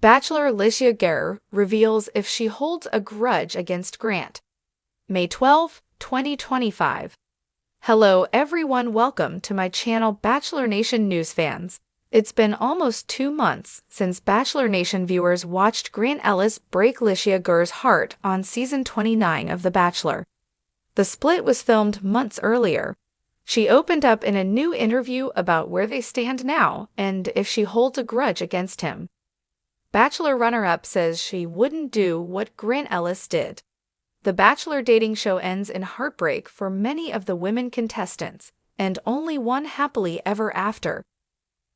Bachelor Litia Garr reveals if she holds a grudge against Grant. May 12, 2025. Hello everyone, welcome to my channel Bachelor Nation News fans. It's been almost 2 months since Bachelor Nation viewers watched Grant Ellis break Litia Garr's heart on season 29 of The Bachelor. The split was filmed months earlier. She opened up in a new interview about where they stand now and if she holds a grudge against him. Bachelor runner-up says she wouldn't do what Grant Ellis did. The Bachelor dating show ends in heartbreak for many of the women contestants, and only one happily ever after.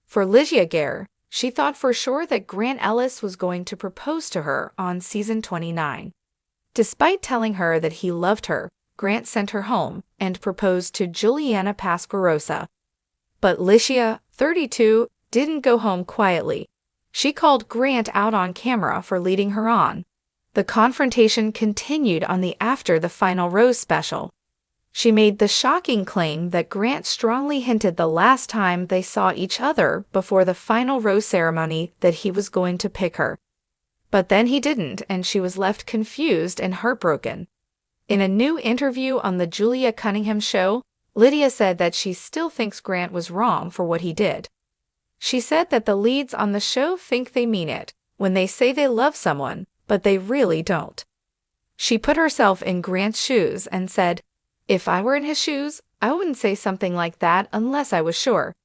For Litia Garr, she thought for sure that Grant Ellis was going to propose to her on season 29. Despite telling her that he loved her, Grant sent her home and proposed to Juliana Pasquarosa. But Litia, 32, didn't go home quietly. She called Grant out on camera for leading her on. The confrontation continued on the After the Final Rose special. She made the shocking claim that Grant strongly hinted the last time they saw each other before the final rose ceremony that he was going to pick her. But then he didn't, and she was left confused and heartbroken. In a new interview on the Julia Cunningham show, Litia said that she still thinks Grant was wrong for what he did. She said that the leads on the show think they mean it when they say they love someone, but they really don't. She put herself in Grant's shoes and said, "If I were in his shoes, I wouldn't say something like that unless I was sure."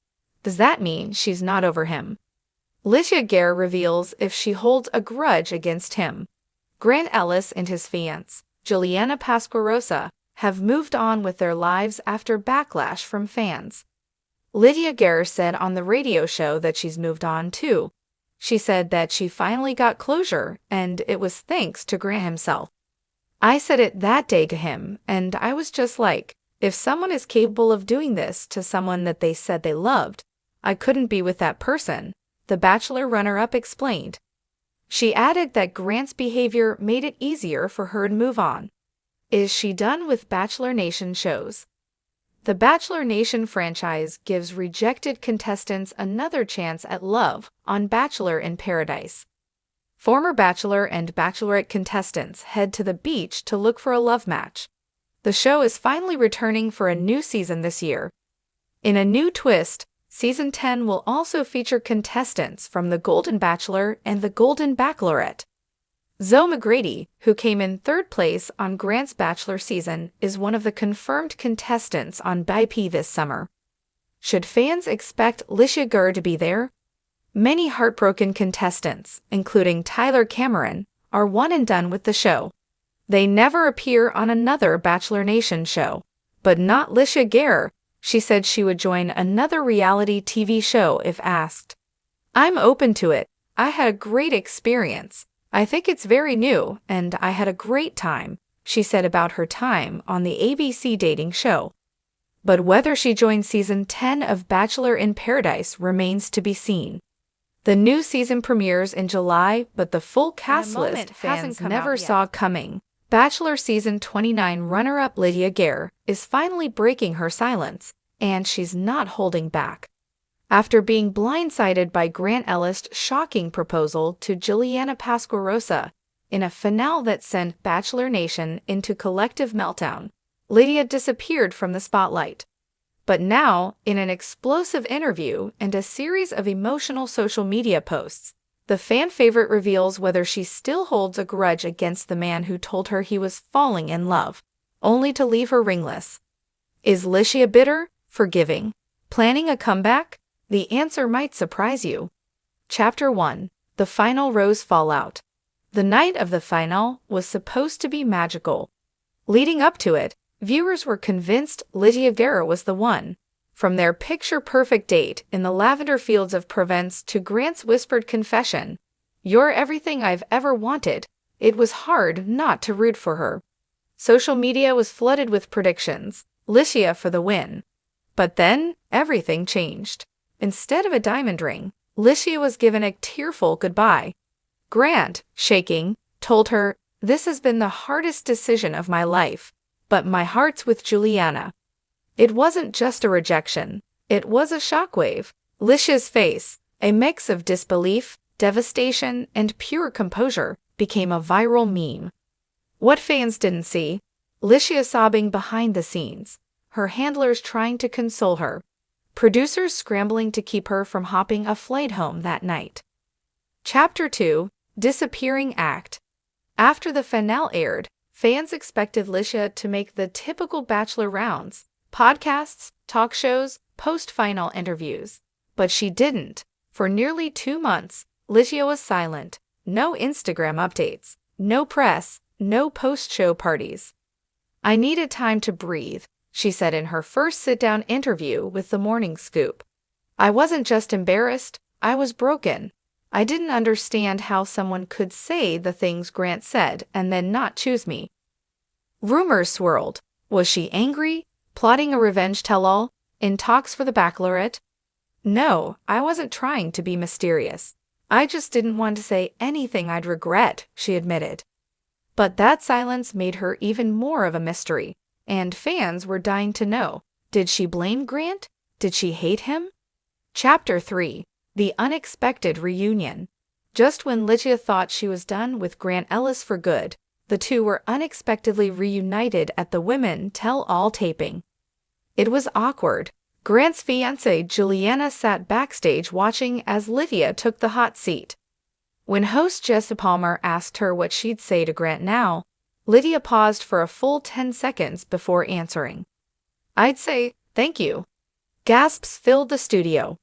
Does that mean she's not over him? Litia Garr reveals if she holds a grudge against him. Grant Ellis and his fiancée, Juliana Pasquarosa, have moved on with their lives after backlash from fans. Litia Garr said on the radio show that she's moved on too. She said that she finally got closure, and it was thanks to Grant himself. "I said it that day to him, and I was just like, if someone is capable of doing this to someone that they said they loved, I couldn't be with that person," the Bachelor runner-up explained. She added that Grant's behavior made it easier for her to move on. Is she done with Bachelor Nation shows? The Bachelor Nation franchise gives rejected contestants another chance at love on Bachelor in Paradise. Former Bachelor and Bachelorette contestants head to the beach to look for a love match. The show is finally returning for a new season this year. In a new twist, Season 10 will also feature contestants from The Golden Bachelor and The Golden Bachelorette. Zoe McGrady, who came in 3rd place on Grant's Bachelor season, is one of the confirmed contestants on BIP this summer. Should fans expect Litia Garr to be there? Many heartbroken contestants, including Tyler Cameron, are one and done with the show. They never appear on another Bachelor Nation show. But not Litia Garr. She said she would join another reality TV show if asked. "I'm open to it. I had a great experience. I think it's very new, and I had a great time," she said about her time on the ABC dating show. But whether she joins season 10 of Bachelor in Paradise remains to be seen. The new season premieres in July, but the full cast list fans never saw coming. Bachelor season 29 runner-up Litia Garr is finally breaking her silence, and she's not holding back. After being blindsided by Grant Ellis' shocking proposal to Juliana Pasquarosa in a finale that sent Bachelor Nation into collective meltdown, Litia disappeared from the spotlight. But now, in an explosive interview and a series of emotional social media posts, the fan favorite reveals whether she still holds a grudge against the man who told her he was falling in love, only to leave her ringless. Is Litia bitter? Forgiving? Planning a comeback? The answer might surprise you. Chapter 1. The Final Rose Fallout. The night of the finale was supposed to be magical. Leading up to it, viewers were convinced Litia Garr was the one. From their picture-perfect date in the lavender fields of Provence to Grant's whispered confession, "You're everything I've ever wanted," it was hard not to root for her. Social media was flooded with predictions, Litia for the win. But then, everything changed. Instead of a diamond ring, Litia was given a tearful goodbye. Grant, shaking, told her, "This has been the hardest decision of my life, but my heart's with Juliana." It wasn't just a rejection. It was a shockwave. Litia's face, a mix of disbelief, devastation, and pure composure became a viral meme. What fans didn't see: Litia sobbing behind the scenes, her handlers trying to console her, producers scrambling to keep her from hopping a flight home that night. Chapter 2: Disappearing Act. After the finale aired, fans expected Litia to make the typical Bachelor rounds: podcasts, talk shows, post-final interviews. But she didn't. For nearly 2 months, Litia was silent. No Instagram updates, no press, no post-show parties. "I needed time to breathe," she said in her first sit-down interview with The Morning Scoop. "I wasn't just embarrassed, I was broken. I didn't understand how someone could say the things Grant said and then not choose me." Rumors swirled. Was she angry, plotting a revenge tell-all, in talks for the Bachelorette? "No, I wasn't trying to be mysterious. I just didn't want to say anything I'd regret," she admitted. But that silence made her even more of a mystery, and fans were dying to know: did she blame Grant? Did she hate him? Chapter 3: The Unexpected Reunion. Just when Litia thought she was done with Grant Ellis for good, the two were unexpectedly reunited at the Women Tell All taping. It was awkward. Grant's fiancée Juliana sat backstage watching as Litia took the hot seat. When host Jessa Palmer asked her what she'd say to Grant now, Litia paused for a full 10 seconds before answering. "I'd say, thank you." Gasps filled the studio.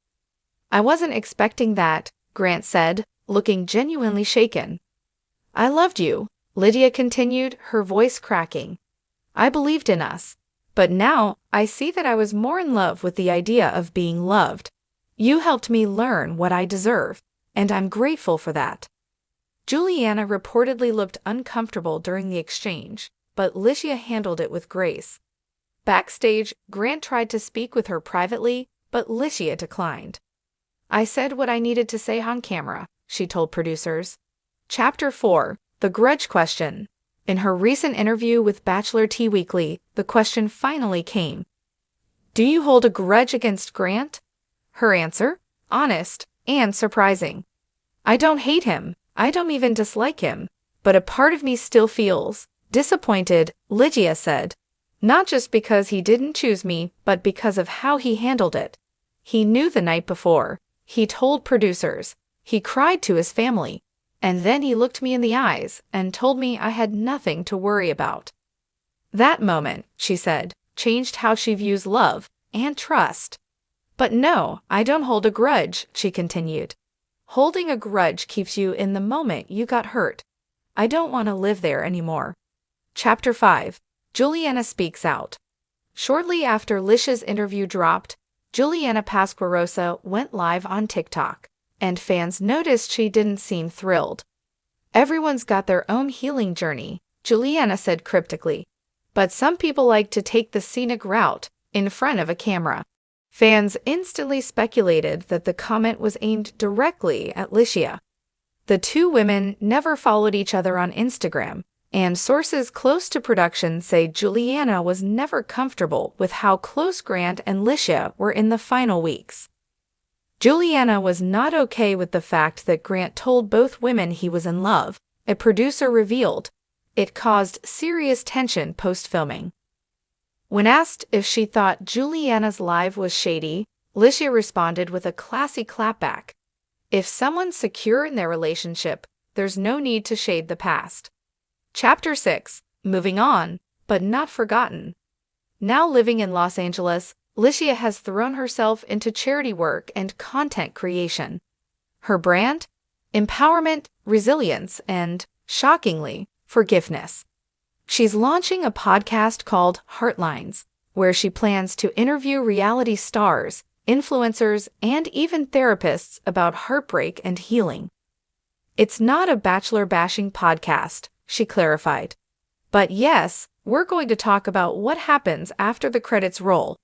"I wasn't expecting that," Grant said, looking genuinely shaken. "I loved you," Litia continued, her voice cracking. "I believed in us. But now I see that I was more in love with the idea of being loved. You helped me learn what I deserve, and I'm grateful for that." Juliana reportedly looked uncomfortable during the exchange, but Litia handled it with grace. Backstage, Grant tried to speak with her privately, but Litia declined. "I said what I needed to say on camera," she told producers. Chapter 4: The Grudge Question. In her recent interview with Bachelor Tea Weekly, the question finally came: "Do you hold a grudge against Grant?" Her answer: honest and surprising. "I don't hate him. I don't even dislike him. But a part of me still feels disappointed," Litia said. "Not just because he didn't choose me, but because of how he handled it. He knew the night before. He told producers. He cried to his family. And then he looked me in the eyes and told me I had nothing to worry about. That moment," she said, "changed how she views love and trust." "But no, I don't hold a grudge," she continued. "Holding a grudge keeps you in the moment you got hurt. I don't want to live there anymore." Chapter 5: Juliana Speaks Out. Shortly after Litia's interview dropped, Juliana Pasquarosa went live on TikTok, and fans noticed she didn't seem thrilled. "Everyone's got their own healing journey," Juliana said cryptically. "But some people like to take the scenic route in front of a camera." Fans instantly speculated that the comment was aimed directly at Litia. The two women never followed each other on Instagram, and sources close to production say Juliana was never comfortable with how close Grant and Litia were in the final weeks. Juliana was not okay with the fact that Grant told both women he was in love, a producer revealed. It caused serious tension post-filming. When asked if she thought Juliana's live was shady, Litia responded with a classy clapback. "If someone's secure in their relationship, there's no need to shade the past." Chapter 6: Moving On, but not forgotten. Now living in Los Angeles, Litia has thrown herself into charity work and content creation. Her brand? Empowerment, resilience, and, shockingly, forgiveness. She's launching a podcast called Heartlines, where she plans to interview reality stars, influencers, and even therapists about heartbreak and healing. "It's not a Bachelor-bashing podcast," she clarified. "But yes, we're going to talk about what happens after the credits roll.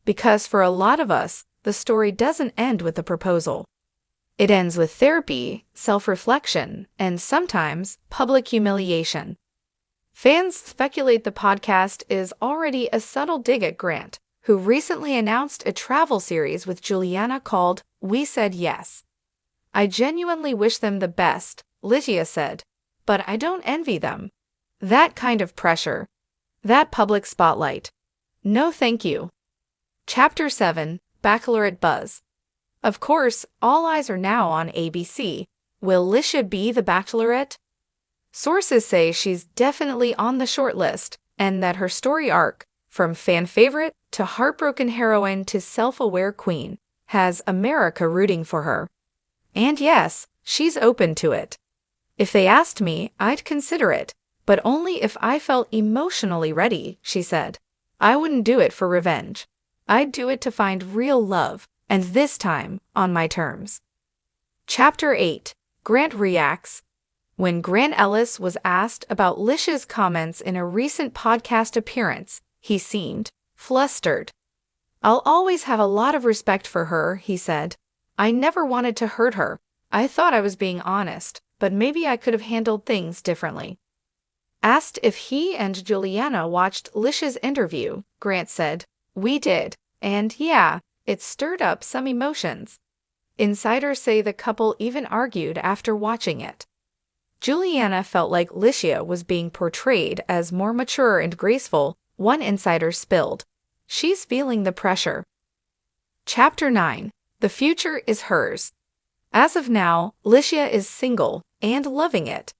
Because for a lot of us, the story doesn't end with a proposal. It ends with therapy, self-reflection, and sometimes public humiliation." Fans speculate the podcast is already a subtle dig at Grant, who recently announced a travel series with Juliana called We Said Yes. I genuinely wish them the best, Litia said. But I don't envy them. That kind of pressure. That public spotlight. No thank you. Chapter 7, Bachelorette Buzz. Of course, all eyes are now on ABC. Will Litia be the Bachelorette? Sources say she's definitely on the short list, and that her story arc, from fan favorite to heartbroken heroine to self-aware queen, has America rooting for her. And yes, she's open to it. If they asked me, I'd consider it, but only if I felt emotionally ready, she said. I wouldn't do it for revenge. I'd do it to find real love, and this time, on my terms. Chapter 8, Grant Reacts. When Grant Ellis was asked about Litia's comments in a recent podcast appearance, he seemed flustered. I'll always have a lot of respect for her, he said. I never wanted to hurt her. I thought I was being honest, but maybe I could have handled things differently. Asked if he and Juliana watched Litia's interview, Grant said, We did, and yeah, it stirred up some emotions. Insiders say the couple even argued after watching it. Juliana felt like Litia was being portrayed as more mature and graceful, one insider spilled. She's feeling the pressure. Chapter 9, The Future is Hers. As of now, Litia is single and loving it.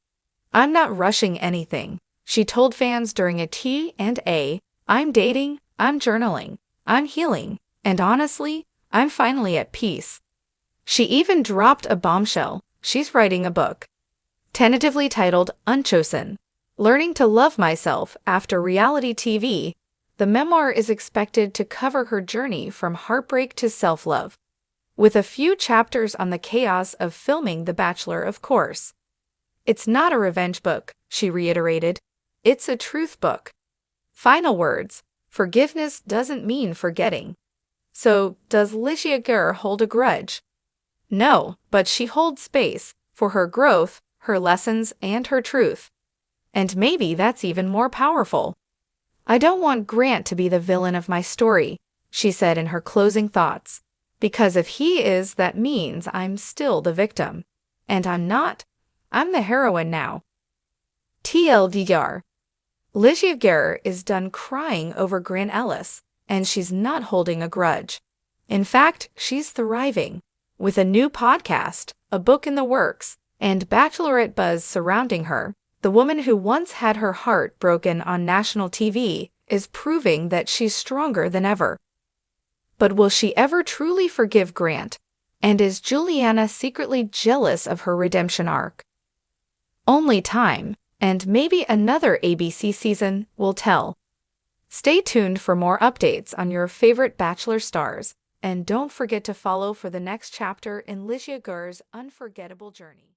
I'm not rushing anything, she told fans during a Q&A. I'm dating, I'm journaling, I'm healing, and honestly, I'm finally at peace. She even dropped a bombshell. She's writing a book. Tentatively titled Unchosen, Learning to Love Myself After Reality TV, the memoir is expected to cover her journey from heartbreak to self-love, with a few chapters on the chaos of filming The Bachelor, of course. It's not a revenge book, she reiterated. It's a truth book. Final words, forgiveness doesn't mean forgetting. So, does Litia Garr hold a grudge? No, but she holds space for her growth, her lessons, and her truth. And maybe that's even more powerful. I don't want Grant to be the villain of my story, she said in her closing thoughts. Because if he is, that means I'm still the victim. And I'm not. I'm the heroine now. TLDR. Litia Garr is done crying over Grant Ellis, and she's not holding a grudge. In fact, she's thriving. With a new podcast, a book in the works, and Bachelorette buzz surrounding her, the woman who once had her heart broken on national TV is proving that she's stronger than ever. But will she ever truly forgive Grant? And is Juliana secretly jealous of her redemption arc? Only time, and maybe another ABC season, will tell. Stay tuned for more updates on your favorite Bachelor stars, and don't forget to follow for the next chapter in Litia Garr's unforgettable journey.